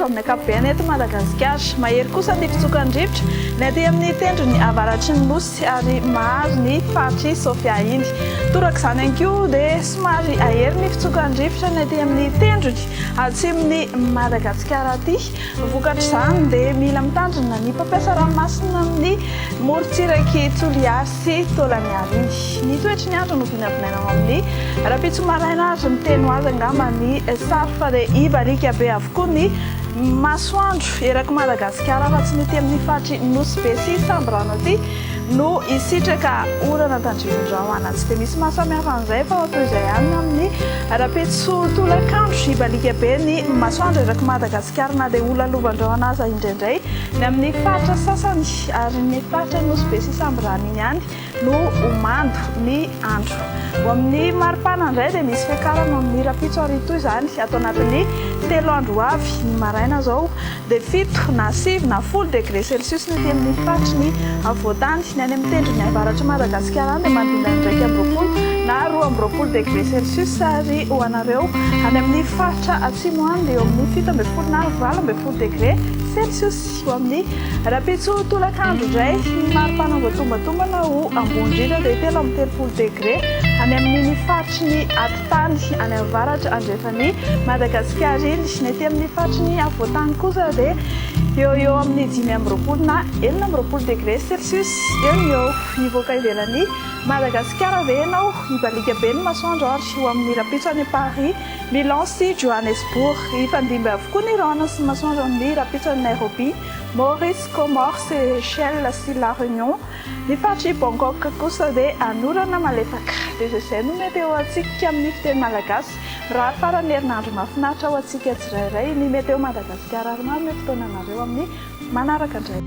andro amin'ny ankapobeny eto Madagasikara. Mahery kosa ny fitsokandrivotra ny aty amin'ny tendrony avaratry ny nosy ary mahazo ny faritry Sofia iny. Torak'izany ihany koa dia somary ahery ny fitsokandrivotra ny aty amin'ny tendrony atsimon'ny Madagasikara aty. Vokatr'izany dia mila mitandrina ny mpampiasa ranomasina amin'ny morontsiraky Toliara sy Tolaniary iny. Ny toetry ny andro no vinavinainao amin'ny Rapitso maraina azo miteny ho azy angamba ny sary fa dia ibalika be avokoa ny masoandro eraky Madagasikara fa tsy mety amin'ny faritry nosy be sy samborano aty no isitraka orana tandrivon-drano anazy. Dia misy mahasamihafa an'izay fa toy izay ihany amin'ny Rapitso tolakandro ibalika be ny masoandro eraky Madagasikara na dia olalovan-drano anazy indraindray ny amin'ny faritra sasany ary ny faritra nosy be sy samborano iny ihany no mando ny andro. Ho amin'ny maripana indray dia misy fiakarana amin'ny Rapitso arito izany atao anatin'ny 3 andro avy ny maraina zao dia 7 na 9 na 10 degré Celsius ny aty amin'ny faritry ny avoatany ny any amin'ny tendrony avaratry Madagasikara dia manodidina 2 na 20 degré Celsius ary ho anareo any amin'ny faritra atsimo any dia eo amin'ny 17 na 20 degré Celsius. Ho amin'ny Rapitso tolakandro indray ny maripana voatombatomana ho ambondritra dia 30 degré any amin'ny faritry ny atitany any avaratra andrefany Madagasikara iny. Ny aty amin'ny faritry ny avoatany kosa dia eo amin'ny 5 na 14 degré Celsius eo ny eo hivoaka ivelan'ny Madagasikara dia ianao ibalika be ny masoandro ary ho amin'ny Rapitso any Paris, Milan sy Johannesburg. Ifandimby avokoa ny rano sy masoandro amin'ny Rapitso any Nairobi, Maurice, Comores, Seychelles sy La Réunion. Ny faritry Bangkok kosa dia anorana malefaka. Dia izay no meteo antsika amin'ny fiteny malagasy. Raha farany herinandro mahafinaritra ho antsika tsirairay ny meteo Madagasikara ary maro ny fotoananareo amin'ny manaraka indray.